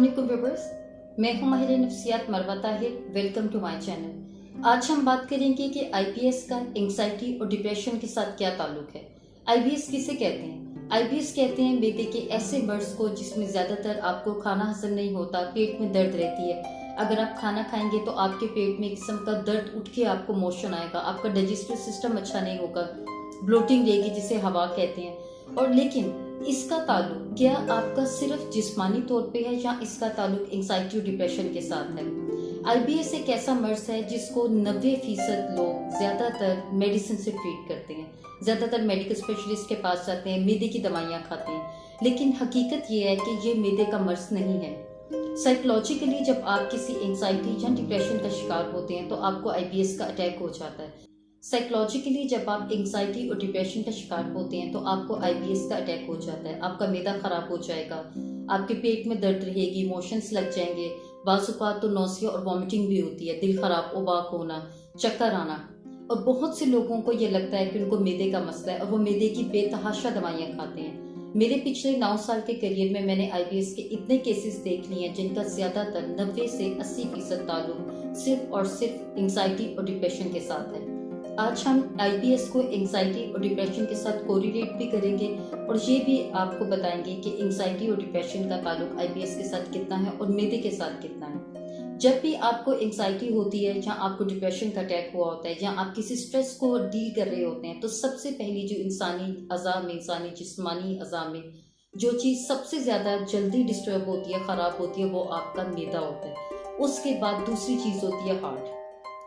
अस्सलामुअलैकुम व्यूअर्स, मैं हूं माहिर नफ्सियात Marwa Tahir. Welcome to my channel. आज हम बात करेंगे कि आईबीएस का एंग्जाइटी और डिप्रेशन के साथ क्या ताल्लुक है। आईबीएस किसे कहते हैं? आईबीएस कहते हैं मैदे के ऐसे मर्ज को जिसमें ज्यादातर आपको खाना हजम नहीं होता, पेट में दर्द रहती है। अगर आप खाना खाएंगे तो आपके पेट में एक किस्म का दर्द उठ के आपको मोशन आएगा, आपका डाइजेस्टिव सिस्टम अच्छा नहीं होगा, ब्लोटिंग रहेगी जिसे हवा कहते हैं। और लेकिन इसका ताल्लुक क्या आपका सिर्फ जिस्मानी तौर पे है या इसका ताल्लुक एंग्जाइटी और डिप्रेशन के साथ है? आईबीएस एक ऐसा मर्ज है जिसको 90% लोग ज्यादातर मेडिसिन से ट्रीट करते हैं, ज्यादातर मेडिकल स्पेशलिस्ट के पास जाते हैं, मैदे की दवाइयाँ खाते हैं। लेकिन हकीकत ये है कि ये मैदे का मर्ज नहीं है। साइकोलॉजिकली जब आप किसी एंग्जाइटी या डिप्रेशन का शिकार होते हैं तो आपको आईबीएस का अटैक हो जाता है। साइकोलॉजिकली जब आप एंग्जाइटी और डिप्रेशन का शिकार होते हैं तो आपको आईबीएस का अटैक हो जाता है। आपका मैदा खराब हो जाएगा, आपके पेट में दर्द रहेगी, इमोशंस लग जाएंगे, बाज़-औक़ात तो नौसिया और वॉमिटिंग भी होती है, दिल खराब, उबाक होना, चक्कर आना। और बहुत से लोगों को ये लगता है कि उनको मैदे का मसला है और वो मैदे की बेतहाशा दवाइयाँ खाते हैं। मेरे पिछले 9 साल के करियर में मैंने आईबीएस के इतने केसेस देख लिए हैं जिनका ज्यादातर 90 से 80% ताल्लुक सिर्फ और सिर्फ एंग्जाइटी और डिप्रेशन के साथ है। आज हम आईबीएस को एंग्जाइटी और डिप्रेशन के साथ कोरिलेट भी करेंगे और ये भी आपको बताएंगे कि एंग्जाइटी और डिप्रेशन का ताल्लुक आईबीएस के साथ कितना है और मैदे के साथ कितना है। जब भी आपको एंग्जाइटी होती है या आपको डिप्रेशन का अटैक हुआ होता है या आप किसी स्ट्रेस को डील कर रहे होते हैं तो सबसे पहली जो इंसानी अज़ा में, इंसानी जिस्मानी अज़ा में जो चीज़ सबसे ज़्यादा जल्दी डिस्टर्ब होती है, ख़राब होती है, वो आपका मैदा होता है। उसके बाद दूसरी चीज़ होती है हार्ट।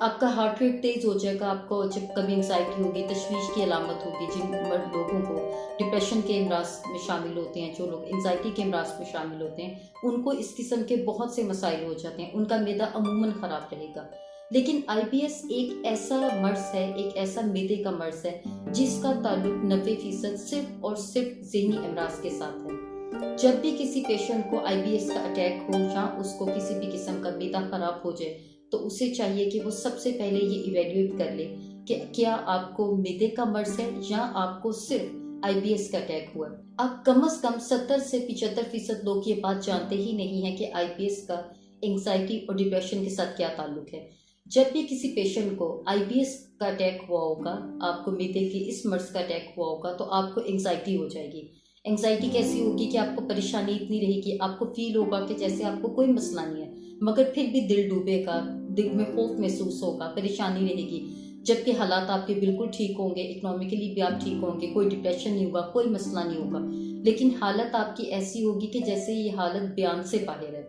आपका हार्ट रेट तेज हो जाएगा। आपको जब कभी एंग्जाइटी होगी, तशवीश की अलामत होगी। जिन लोगों को डिप्रेशन के अमराज में शामिल होते हैं, जो लोग एंग्जाइटी के अमराज में शामिल होते हैं, उनको इस किस्म के बहुत से मसाइल हो जाते हैं। उनका मैदा अमूमन ख़राब रहेगा। लेकिन आईबीएस एक ऐसा मर्ज है, एक ऐसा मैदे का मर्ज है जिसका ताल्लुक 90% सिर्फ और सिर्फ ज़हनी अमराज के साथ है। जब भी किसी पेशेंट को आईबीएस का अटैक हो या उसको किसी भी किस्म का मैदा खराब हो जाए तो उसे चाहिए कि वो सबसे पहले ये इवेल्युएट कर ले कि क्या आपको मैदे का मर्ज है या आपको सिर्फ आईबीएस का अटैक हुआ। आप कम से कम 70 से 75% लोग ये बात जानते ही नहीं है कि आईबीएस का एंग्जाइटी और डिप्रेशन के साथ क्या ताल्लुक है। जब भी किसी पेशेंट को आईबीएस का अटैक हुआ होगा, आपको मैदे के इस मर्ज का अटैक हुआ होगा, तो आपको एंग्जाइटी हो जाएगी। एंग्जाइटी कैसी होगी कि आपको परेशानी इतनी रहेगी, आपको फील होगा कि जैसे आपको कोई मसला नहीं है, मगर फिर भी दिल डूबेगा, दिल में खौफ महसूस होगा, परेशानी रहेगी। जबकि हालात आपके बिल्कुल ठीक होंगे, इकोनॉमिकली भी आप ठीक होंगे, कोई डिप्रेशन नहीं होगा, कोई मसला नहीं होगा, लेकिन हालत आपकी ऐसी होगी कि जैसे ये हालत बयान से बाहर है।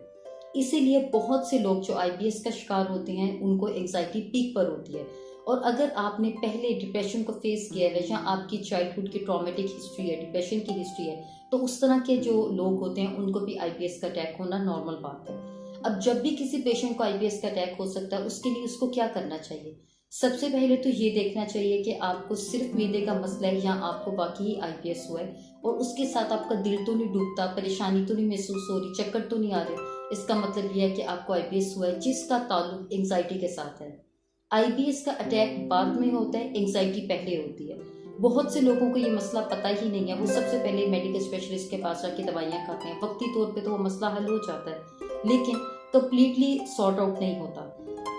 इसीलिए बहुत से लोग जो आईबीएस का शिकार होते हैं उनको एंग्जाइटी पीक पर होती है। और अगर आपने पहले डिप्रेशन को फेस किया है या आपकी चाइल्डहुड की ट्रॉमेटिक हिस्ट्री है, डिप्रेशन की हिस्ट्री है, तो उस तरह के जो लोग होते हैं उनको भी आईबीएस का अटैक होना नॉर्मल बात है। अब जब भी किसी पेशेंट को आईबीएस का अटैक हो सकता है, उसके लिए उसको क्या करना चाहिए? सबसे पहले तो ये देखना चाहिए कि आपको सिर्फ मैदे का मसला है या आपको बाकी आईबीएस हुआ है और उसके साथ आपका दिल तो नहीं डूबता, परेशानी तो नहीं महसूस हो रही, चक्कर तो नहीं आ रहे। इसका मतलब यह है कि आपको आईबीएस हुआ है जिसका ताल्लुक एंग्जाइटी के साथ है। आईबीएस का अटैक बाद में होता है, एंग्जाइटी पहले होती है। बहुत से लोगों को ये मसला पता ही नहीं है। वो सबसे पहले मेडिकल स्पेशलिस्ट के पास जाके दवाइयाँ खाते हैं। वक्ती तौर पे तो वो मसला हल हो जाता है लेकिन कंप्लीटली सॉर्ट आउट नहीं होता।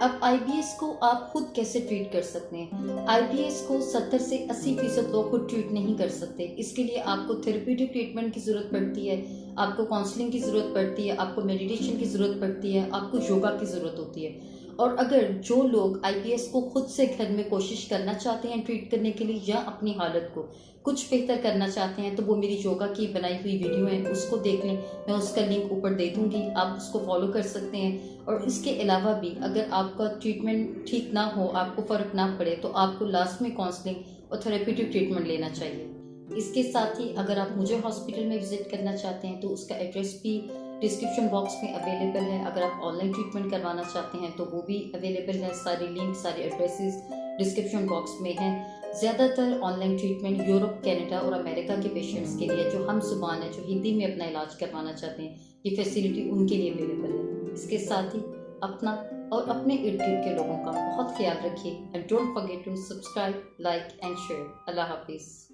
अब आईबीएस को आप खुद कैसे ट्रीट कर सकते हैं? आईबीएस को 70 से 80% लोग खुद ट्रीट नहीं कर सकते। इसके लिए आपको थेरेप्यूटिक ट्रीटमेंट की जरूरत पड़ती है, आपको काउंसलिंग की जरूरत पड़ती है, आपको मेडिटेशन की जरूरत पड़ती है, आपको योगा की जरूरत होती है। और अगर जो लोग आईबीएस को खुद से घर में कोशिश करना चाहते हैं ट्रीट करने के लिए या अपनी हालत को कुछ बेहतर करना चाहते हैं तो वो मेरी योगा की बनाई हुई वीडियो है, उसको देख लें। मैं उसका लिंक ऊपर दे दूंगी, आप उसको फॉलो कर सकते हैं। और इसके अलावा भी अगर आपका ट्रीटमेंट ठीक ना हो, आपको फ़र्क ना पड़े, तो आपको लास्ट में काउंसलिंग और थेरेप्यूटिक ट्रीटमेंट लेना चाहिए। इसके साथ ही अगर आप मुझे हॉस्पिटल में विजिट करना चाहते हैं तो उसका एड्रेस भी डिस्क्रिप्शन बॉक्स में अवेलेबल है। अगर आप ऑनलाइन ट्रीटमेंट करवाना चाहते हैं तो वो भी अवेलेबल है। सारे लिंक, सारे एड्रेसेस डिस्क्रिप्शन बॉक्स में हैं। ज़्यादातर ऑनलाइन ट्रीटमेंट यूरोप, कनाडा और अमेरिका के पेशेंट्स के लिए जो हम जुबान है, जो हिंदी में अपना इलाज करवाना चाहते हैं, ये फैसिलिटी उनके लिए अवेलेबल है। इसके साथ ही अपना और अपने इर्द गिर्द के लोगों का बहुत ख्याल रखिए and don't forget to subscribe, like and share. अल्लाह हाफिज़।